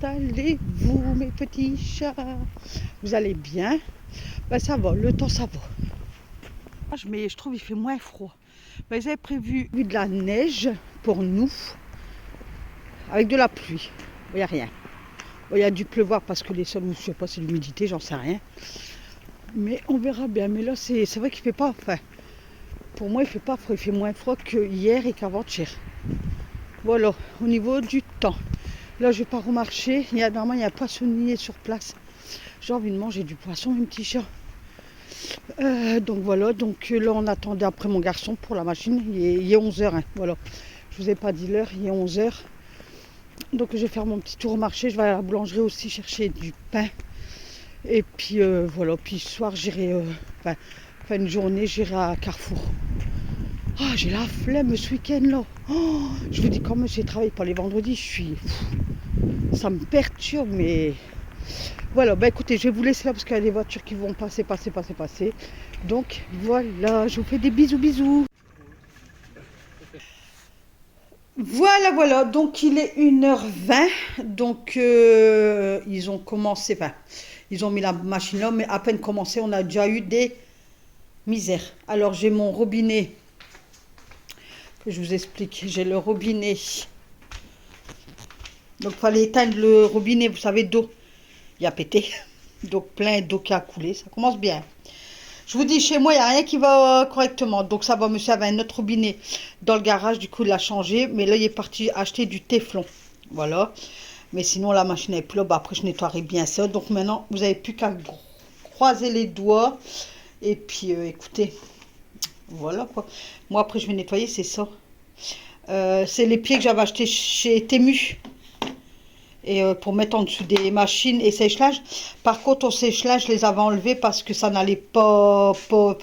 allez-vous mes petits chats? Vous allez bien? Ben ça va, le temps ça va. Mais je trouve qu'il fait moins froid. Ben, ils avaient prévu de la neige pour nous, avec de la pluie. Il n'y a rien. Il y a dû pleuvoir parce que les sols, je ne sais pas, c'est l'humidité, j'en sais rien. Mais on verra bien. Mais là, c'est vrai qu'il fait pas, enfin, pour moi, il fait pas froid. Il fait moins froid que hier et qu'avant-hier. Voilà, au niveau du temps. Là, je pars au marché. Normalement, il y a un poissonnier sur place. J'ai envie de manger du poisson, mes petits chats. Donc voilà, donc là, on attendait après mon garçon pour la machine. Il est 11h, hein, voilà. Je vous ai pas dit l'heure, il est 11h. Donc je vais faire mon petit tour au marché. Je vais à la boulangerie aussi chercher du pain. Et puis voilà, puis ce soir, j'irai, fin de journée, j'irai à Carrefour. Ah, j'ai la flemme ce week-end là. Oh, je vous dis, comme j'ai travaillé pas les vendredis, ça me perturbe, mais voilà. Bah écoutez, je vais vous laisser là parce qu'il y a des voitures qui vont passer. Donc voilà, je vous fais des bisous. Voilà, donc il est 1h20, donc ils ont commencé, ils ont mis la machine là, mais à peine commencé, on a déjà eu des misères. Alors j'ai mon robinet, que je vous explique, j'ai le robinet, donc il fallait éteindre le robinet, vous savez, d'eau, il a pété, donc plein d'eau qui a coulé, ça commence bien. Je vous dis, chez moi, il n'y a rien qui va correctement. Donc, ça va, monsieur avait un autre robinet dans le garage. Du coup, il l'a changé. Mais là, il est parti acheter du téflon. Voilà. Mais sinon, la machine est plus là. Bah, après, je nettoierai bien ça. Donc, maintenant, vous n'avez plus qu'à croiser les doigts. Et puis, écoutez, voilà quoi. Moi, après, je vais nettoyer, c'est ça. C'est les pieds que j'avais achetés chez Temu. Et pour mettre en dessous des machines et sèche-linge. Par contre, au sèche-linge, je les avais enlevés parce que ça n'allait pas,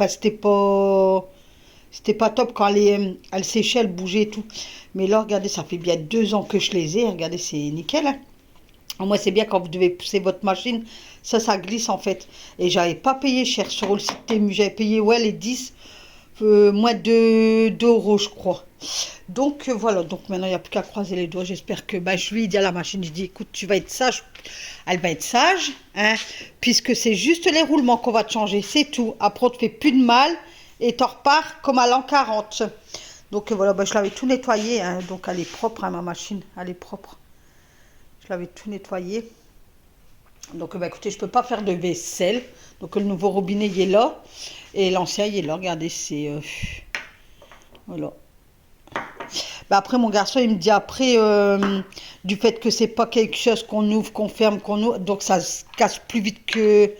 c'était pas top quand elle séchait, elle bougeait et tout. Mais là, regardez, ça fait bien 2 ans que je les ai. Regardez, c'est nickel. Hein. Moi, c'est bien quand vous devez pousser votre machine, ça glisse en fait. Et j'avais pas payé cher sur le site Temu. J'avais payé, ouais, les 10, moins de 2 euros, je crois. Donc voilà, donc maintenant il n'y a plus qu'à croiser les doigts. J'espère que je lui ai dit à la machine, je dis écoute, tu vas être sage. Elle va être sage, hein, puisque c'est juste les roulements qu'on va te changer, c'est tout. Après on te fait plus de mal et t'en repars comme à l'an 40. Donc voilà, je l'avais tout nettoyé, hein, donc elle est propre, hein, ma machine, elle est propre. Je l'avais tout nettoyé. Donc écoutez, je peux pas faire de vaisselle. Donc le nouveau robinet il est là et l'ancien il est là. Regardez, c'est voilà. Après, mon garçon, il me dit après, du fait que c'est pas quelque chose qu'on ouvre, qu'on ferme, qu'on ouvre, donc ça se casse plus vite que...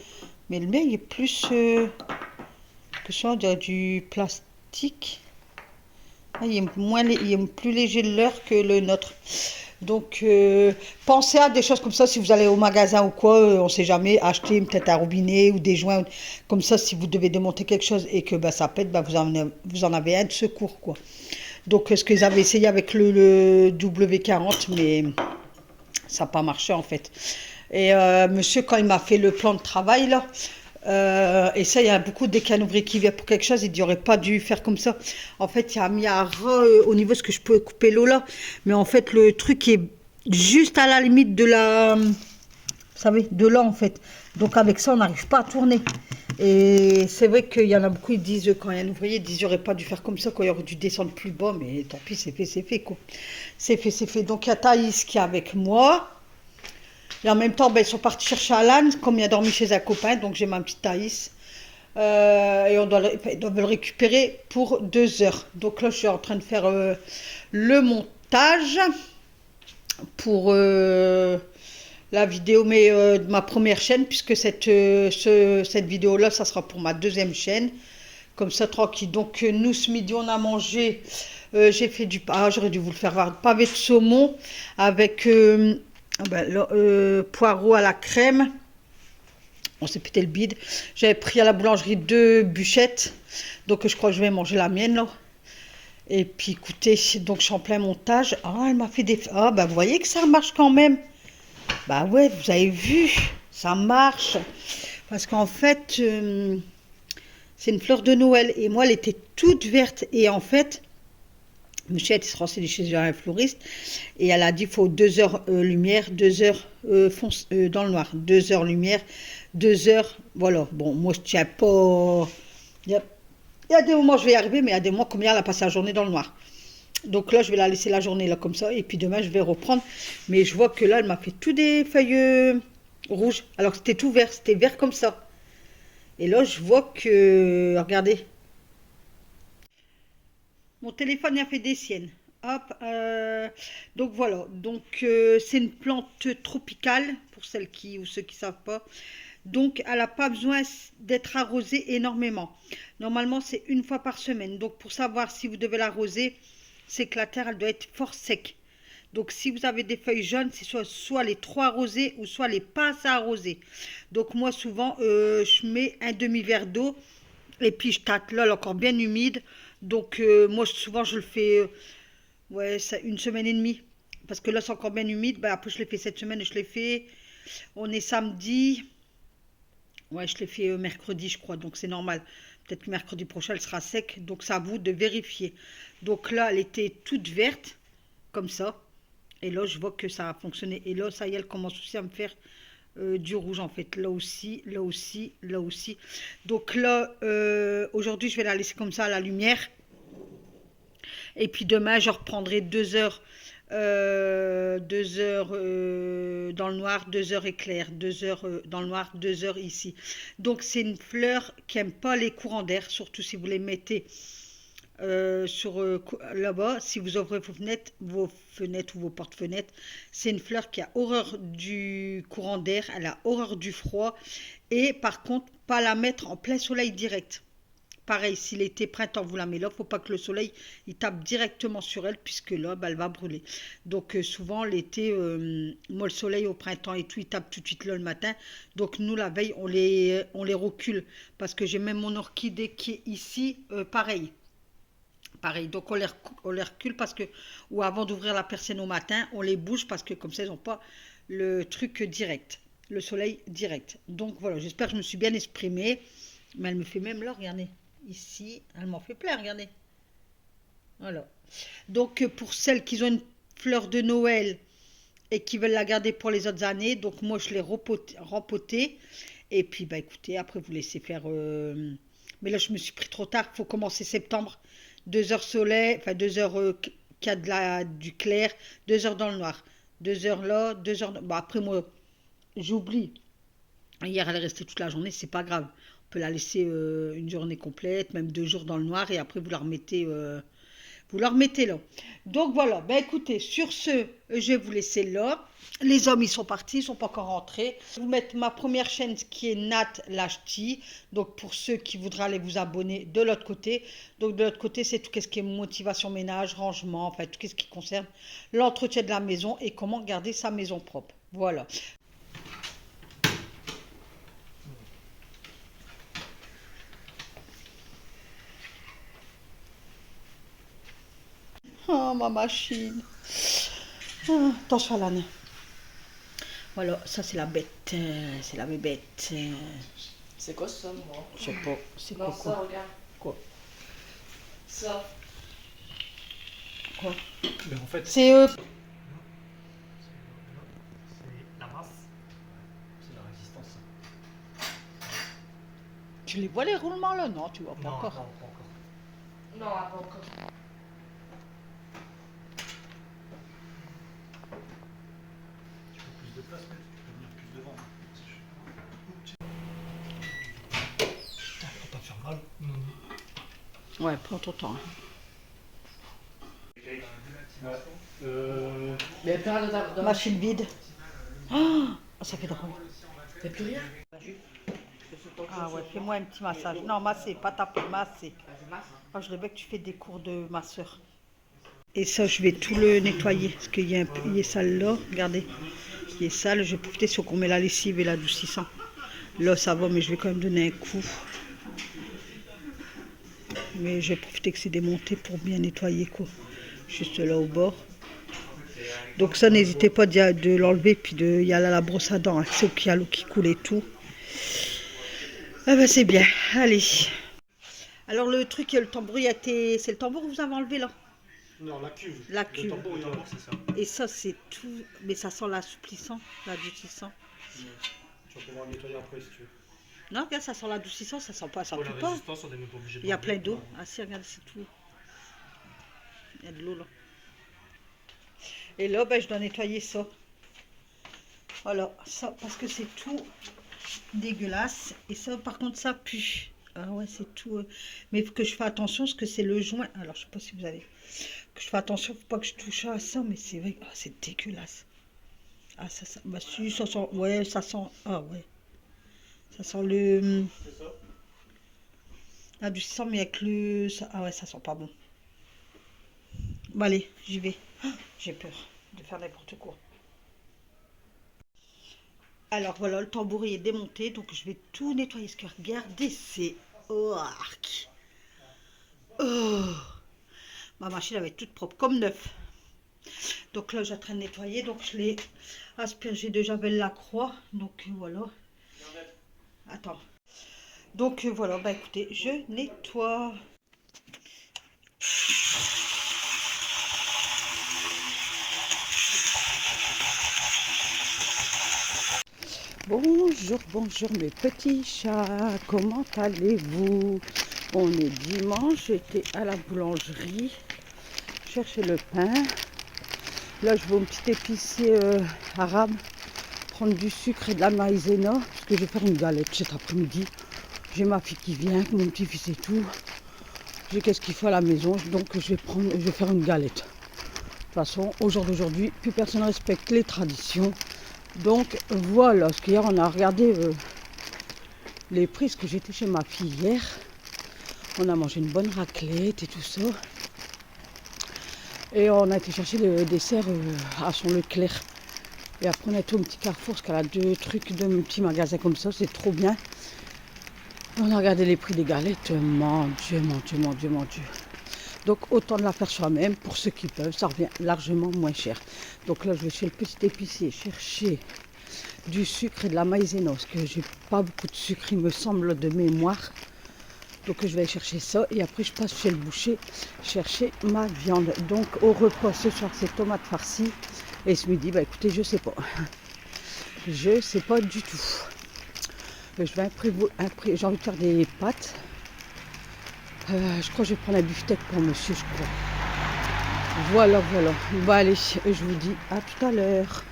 Mais le mien, il est plus que ça, on dirait du plastique. Ah, il est plus léger de l'heure que le nôtre. Donc, pensez à des choses comme ça si vous allez au magasin ou quoi, on ne sait jamais, acheter peut-être un robinet ou des joints, comme ça, si vous devez démonter quelque chose et que ça pète, vous en avez un de secours, quoi. Donc, ce qu'ils avaient essayé avec le W40, mais ça n'a pas marché en fait. Et monsieur, quand il m'a fait le plan de travail, là, et ça, il y a beaucoup de ouvriers qui viennent pour quelque chose, il n'aurait pas dû faire comme ça. En fait, il a mis un ras au niveau de ce que je peux couper l'eau là. Mais en fait, le truc est juste à la limite de la... Vous savez, de là en fait. Donc avec ça, on n'arrive pas à tourner. Et c'est vrai qu'il y en a beaucoup, ils disent, quand il y a un ouvrier, ils disent, j'aurais pas dû faire comme ça, quand il aurait dû descendre plus bas, mais tant pis, c'est fait, quoi. C'est fait. Donc il y a Thaïs qui est avec moi. Et en même temps, ils sont partis chercher Alan, comme il a dormi chez un copain, donc j'ai ma petite Thaïs. Et on doit le récupérer pour 2 heures. Donc là, je suis en train de faire le montage pour... la vidéo de ma première chaîne, puisque cette vidéo là ça sera pour ma deuxième chaîne, comme ça tranquille. Donc nous ce midi on a mangé, j'ai fait du j'aurais dû vous le faire voir, pavé de saumon avec poireaux à la crème. On s'est pété le bide. J'avais pris à la boulangerie 2 bûchettes, donc je crois que je vais manger la mienne là. Et puis écoutez, donc je suis en plein montage. Elle m'a fait des... vous voyez que ça marche quand même. Bah ouais, vous avez vu, ça marche. Parce qu'en fait, c'est une fleur de Noël. Et moi, elle était toute verte. Et en fait, Michette s'est renseignée chez un fleuriste et elle a dit qu'il faut 2 heures lumière, 2 heures dans le noir, 2 heures lumière, 2 heures, voilà. Bon, moi je tiens pas. Il y a des moments je vais y arriver, mais il y a des moments comme hier, elle a passé la journée dans le noir. Donc là, je vais la laisser la journée là comme ça et puis demain je vais reprendre. Mais je vois que là, elle m'a fait tout des feuilles rouges, alors que c'était tout vert, c'était vert comme ça. Et là, je vois que, regardez, mon téléphone il a fait des siennes. Hop, donc voilà. Donc c'est une plante tropicale pour celles qui ou ceux qui savent pas. Donc elle n'a pas besoin d'être arrosée énormément. Normalement c'est une fois par semaine. Donc pour savoir si vous devez l'arroser, c'est que la terre elle doit être fort sec. Donc si vous avez des feuilles jaunes, c'est soit les trop arrosées ou soit les pas assez arrosées. Donc moi souvent je mets un demi-verre d'eau et puis je tâte là, elle est encore bien humide. Donc moi souvent je le fais ouais, ça, une semaine et demie. Parce que là c'est encore bien humide. Ben, après je l'ai fait cette semaine et je l'ai fait. On est samedi. Ouais, je l'ai fait mercredi, je crois, donc c'est normal. Peut-être que mercredi prochain, elle sera sec, donc c'est à vous de vérifier. Donc là, elle était toute verte, comme ça. Et là, je vois que ça a fonctionné. Et là, ça y est, elle commence aussi à me faire du rouge, en fait. Là aussi, là aussi, là aussi. Donc là, aujourd'hui, je vais la laisser comme ça à la lumière. Et puis demain, je reprendrai 2 heures, 2 heures dans le noir, 2 heures éclair, 2 heures dans le noir, 2 heures ici. Donc c'est une fleur qui n'aime pas les courants d'air, surtout si vous les mettez sur là-bas. Si vous ouvrez vos fenêtres ou vos portes-fenêtres, c'est une fleur qui a horreur du courant d'air, elle a horreur du froid. Et par contre, pas la mettre en plein soleil direct. Pareil, si l'été, printemps, vous la mettez là, il ne faut pas que le soleil il tape directement sur elle, puisque là, bah, elle va brûler. Donc souvent, l'été, moi, le soleil au printemps et tout, il tape tout de suite là le matin. Donc nous, la veille, on les recule. Parce que j'ai même mon orchidée qui est ici, pareil. Pareil, donc on les recule parce que, ou avant d'ouvrir la persienne au matin, on les bouge parce que comme ça, ils n'ont pas le truc direct, le soleil direct. Donc voilà, j'espère que je me suis bien exprimée. Mais elle me fait même là, regardez. Ici, elle m'en fait plein, regardez. Voilà. Donc, pour celles qui ont une fleur de Noël et qui veulent la garder pour les autres années, donc moi, je l'ai rempotée. Et puis, bah écoutez, après, vous laissez faire... Mais là, je me suis pris trop tard. Il faut commencer septembre. 2 heures soleil, enfin 2 heures qu'il y a du clair, 2 heures dans le noir. 2 heures là, 2 heures... Bon, après, moi, j'oublie. Hier, elle est restée toute la journée, c'est pas grave. On peut la laisser une journée complète, même 2 jours dans le noir, et après vous la remettez là. Donc voilà, ben écoutez, sur ce, je vais vous laisser là. Les hommes, ils sont partis, ils sont pas encore rentrés. Je vais vous mettre ma première chaîne qui est Nat Lachti. Donc pour ceux qui voudraient aller vous abonner de l'autre côté. Donc de l'autre côté, c'est tout ce qui est motivation ménage, rangement, enfin tout ce qui concerne l'entretien de la maison et comment garder sa maison propre. Voilà. Oh, ma machine. Ah, attention à l'âne. Voilà, ça c'est la bête. C'est la bébête. C'est quoi ça, moi? Je sais pas. C'est Non, quoi, ça, quoi? regarde. Quoi? Ça. Quoi? Mais en fait, C'est c'est la masse, c'est la résistance. Tu les vois les roulements là? Non, tu vois pas Non, encore. pas encore. Non, pas encore. Tu peux plus de place, mais tu peux venir plus devant. Putain, faut pas te faire mal. Ouais, prends ton temps. Hein. Mais pas de Machine vide. Ah, ça fait drôle. T'as plus rien? Ah ouais, fais-moi un petit massage. Non, masser, pas taper, masser. Ah, je rêvais que tu fais des cours de masseur. Et ça, je vais tout le nettoyer. Parce qu'il y a un peu, il est sale là. Regardez. Il est sale. Je vais profiter sur qu'on met la lessive et l'adoucissant. Là, ça va, mais je vais quand même donner un coup. Mais je vais profiter que c'est démonté pour bien nettoyer, quoi. Juste là au bord. Donc ça, n'hésitez pas de l'enlever puis de y aller à la brosse à dents. Hein. C'est qu'il y a l'eau qui coule et tout. Ah ben c'est bien. Allez. Alors le truc, le tambour, c'est le tambour que vous avez enlevé là. Non, la cuve. La Le cuve. tambour, c'est ça. Et ça, c'est tout. Mais ça sent l'assouplissant, l'adoucissant. Ouais. Tu vas pouvoir nettoyer après si tu veux. Non, regarde, ça sent l'adoucissant, ça sent pas, ça Pour la pue pas. résistance, on n'est même pas obligé de Il y a l'enlever. plein d'eau. Ah si, regarde, c'est tout. Il y a de l'eau là. Et là, ben, je dois nettoyer ça. Voilà, ça, parce que c'est tout dégueulasse. Et ça, par contre, ça pue. Ah ouais, c'est tout. Mais il faut que je fasse attention, parce que c'est le joint. Alors, je sais pas si vous avez... Que je fasse attention, faut pas que je touche à ça, mais c'est vrai. Ah, c'est dégueulasse. Ah, ça... Bah si, ça sent... Ouais, ça sent... Ah ouais. Ça sent le... C'est ça. Ah, du sang, mais avec le... Ah ouais, ça sent pas bon. Bon, allez, j'y vais. Ah, j'ai peur de faire n'importe quoi. Alors voilà, le tambouret est démonté, donc je vais tout nettoyer. Parce que regardez, c'est... Oh, oh. Ma machine elle va être toute propre, comme neuf. Donc là, j'ai en train de nettoyer. Donc je l'ai aspergé de Javel Lacroix. Donc voilà. Attends. Donc voilà, bah écoutez, je nettoie. Bonjour, bonjour mes petits chats, comment allez-vous? On est dimanche, j'étais à la boulangerie, chercher le pain. Là, je vais au petit épicier arabe, prendre du sucre et de la maïzena, parce que je vais faire une galette cet après-midi. J'ai ma fille qui vient, mon petit-fils et tout. J'ai qu'est-ce qu'il faut à la maison, donc je vais faire une galette. De toute façon, au jour d'aujourd'hui, plus personne ne respecte les traditions. Donc voilà, parce qu'hier on a regardé les prix, parce que j'étais chez ma fille hier. On a mangé une bonne raclette et tout ça. Et on a été chercher le dessert à son Leclerc. Et après on a été au petit Carrefour, parce qu'elle a deux trucs, deux petits magasins comme ça, c'est trop bien. Et on a regardé les prix des galettes, mon Dieu, mon Dieu, mon Dieu, mon Dieu. Donc autant de la faire soi-même, pour ceux qui peuvent, ça revient largement moins cher. Donc là je vais chez le petit épicier chercher du sucre et de la maïzena, parce que j'ai pas beaucoup de sucre, il me semble, de mémoire. Donc je vais aller chercher ça et après je passe chez le boucher chercher ma viande. Donc au repas ce soir c'est tomates farcies et ce midi, bah écoutez, je sais pas. Je sais pas du tout. Je vais j'ai envie de faire des pâtes. Je crois que je vais prendre la beefsteak pour monsieur, je crois. Voilà, voilà. Bon allez, je vous dis à tout à l'heure.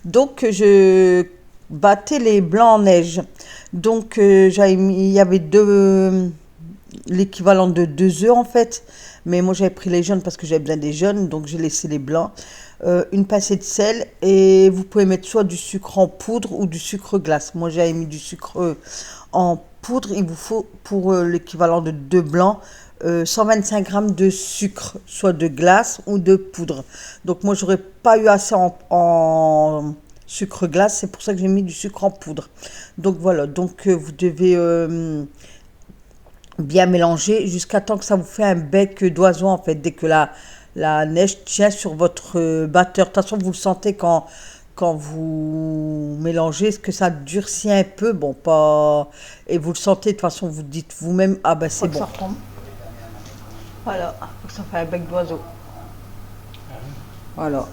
Donc, je battais les blancs en neige. Donc, il y avait l'équivalent de 2 œufs en fait. Mais moi, j'avais pris les jaunes parce que j'avais besoin des jaunes. Donc, j'ai laissé les blancs. Une pincée de sel. Et vous pouvez mettre soit du sucre en poudre ou du sucre glace. Moi, j'avais mis du sucre en poudre. Il vous faut, pour l'équivalent de 2 blancs, 125 grammes de sucre, soit de glace ou de poudre. Donc moi, j'aurais pas eu assez en sucre glace, c'est pour ça que j'ai mis du sucre en poudre. Donc voilà, donc vous devez bien mélanger jusqu'à temps que ça vous fait un bec d'oiseau en fait, dès que la neige tient sur votre batteur. De toute façon, vous le sentez quand vous mélangez, ce que ça durcit un peu, bon, pas... Et vous le sentez, de toute façon, vous dites vous-même, ah ben c'est bon. Ça retombe. Voilà, faut que ça fait un bec d'oiseau. Voilà.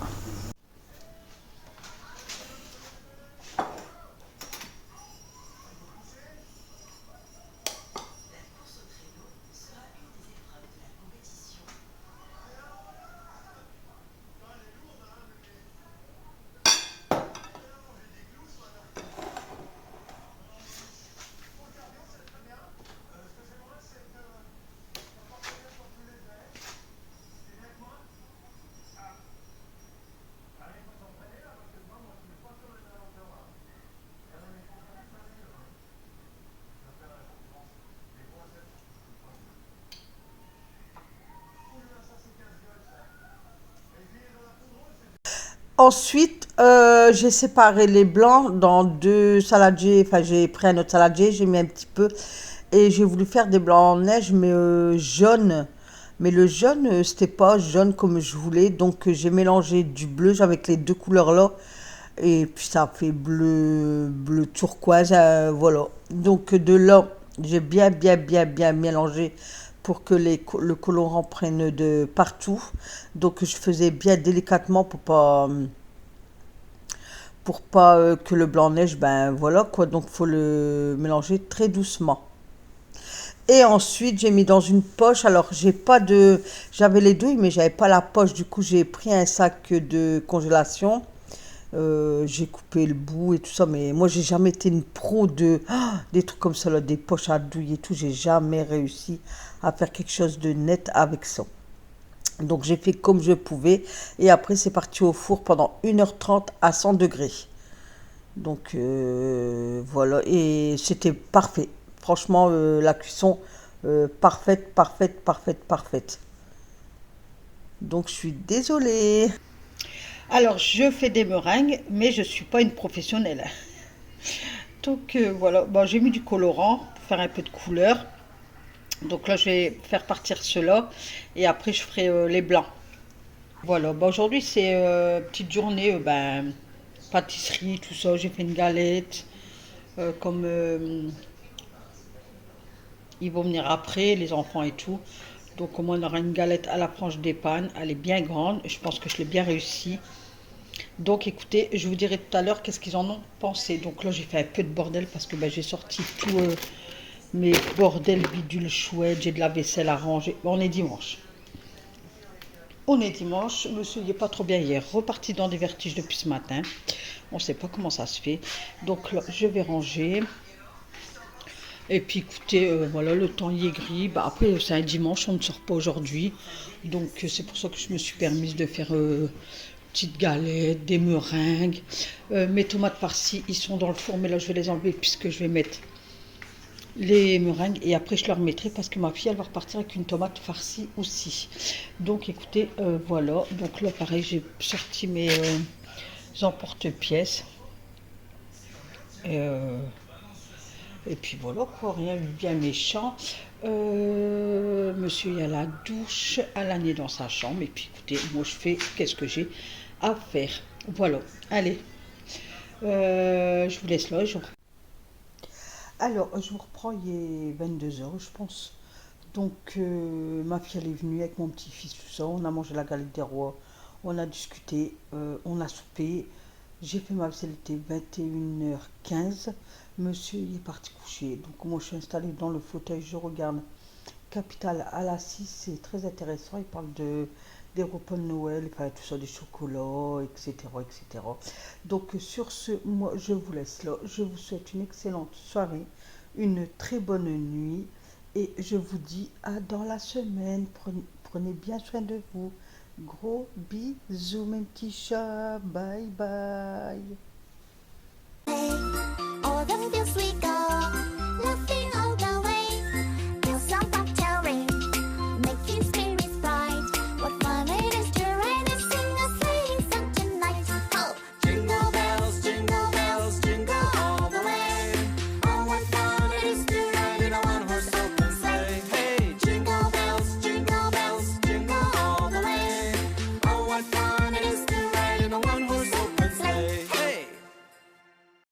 ensuite, j'ai séparé les blancs dans deux saladiers. Enfin, j'ai pris un autre saladier, j'ai mis un petit peu. Et j'ai voulu faire des blancs en neige, mais jaune. Mais le jaune, c'était pas jaune comme je voulais. Donc, j'ai mélangé du bleu avec les deux couleurs-là. Et puis, ça fait bleu, bleu turquoise. Voilà. Donc, de là, j'ai bien mélangé pour que le colorant prenne de partout. Donc, je faisais bien délicatement pour pas que le blanc neige, ben voilà quoi. Donc, faut le mélanger très doucement. Et ensuite, j'ai mis dans une poche. Alors, j'avais les douilles, mais j'avais pas la poche. Du coup, j'ai pris un sac de congélation. J'ai coupé le bout et tout ça. Mais moi, j'ai jamais été une pro des trucs comme ça, là, des poches à douilles et tout. J'ai jamais réussi à faire quelque chose de net avec ça. Donc, j'ai fait comme je pouvais. Et après, c'est parti au four pendant 1h30 à 100 degrés. Donc, voilà. Et c'était parfait. Franchement, la cuisson, parfaite. Donc, je suis désolée. Alors, je fais des meringues, mais je ne suis pas une professionnelle. Donc, voilà. Bon, j'ai mis du colorant pour faire un peu de couleur. Donc là, je vais faire partir cela. Et après, je ferai les blancs. Voilà. Bon, aujourd'hui, c'est petite journée, pâtisserie, tout ça. J'ai fait une galette. Comme ils vont venir après, les enfants et tout. Donc au moins on aura une galette à la planche d'épagne. Elle est bien grande. Je pense que je l'ai bien réussi. Donc écoutez, je vous dirai tout à l'heure qu'est-ce qu'ils en ont pensé. Donc là j'ai fait un peu de bordel parce que j'ai sorti tous mes bordels bidules chouettes. J'ai de la vaisselle à ranger. Bon, on est dimanche. On est dimanche. Monsieur n'est pas trop bien hier. Reparti dans des vertiges depuis ce matin. On ne sait pas comment ça se fait. Donc là je vais ranger. Et puis écoutez, voilà, le temps y est gris. Après, c'est un dimanche, on ne sort pas aujourd'hui. Donc c'est pour ça que je me suis permise de faire petites galettes, des meringues. Mes tomates farcies, ils sont dans le four, mais là je vais les enlever puisque je vais mettre les meringues. Et après je leur mettrai parce que ma fille, elle va repartir avec une tomate farcie aussi. Donc écoutez, voilà. Donc là pareil, j'ai sorti mes emporte-pièces. Et puis voilà, quoi, rien de bien méchant. Monsieur est à la douche, Alan est dans sa chambre. Et puis écoutez, moi je fais qu'est-ce que j'ai à faire. Voilà, allez, je vous laisse là. Alors, je vous reprends, il est 22h, je pense. Donc, ma fille, elle est venue avec mon petit-fils, tout ça. On a mangé la galette des rois, on a discuté, on a soupé. J'ai fait ma vaisselle, il était 21h15. Monsieur il est parti coucher. Donc, moi, je suis installée dans le fauteuil, je regarde Capital à la 6. C'est très intéressant. Il parle des repas de Noël, enfin, tout ça, des chocolats, etc. Donc, sur ce, moi, je vous laisse là. Je vous souhaite une excellente soirée, une très bonne nuit. Et je vous dis à dans la semaine. Prenez bien soin de vous. Gros bisous, mes petits chats. Bye bye.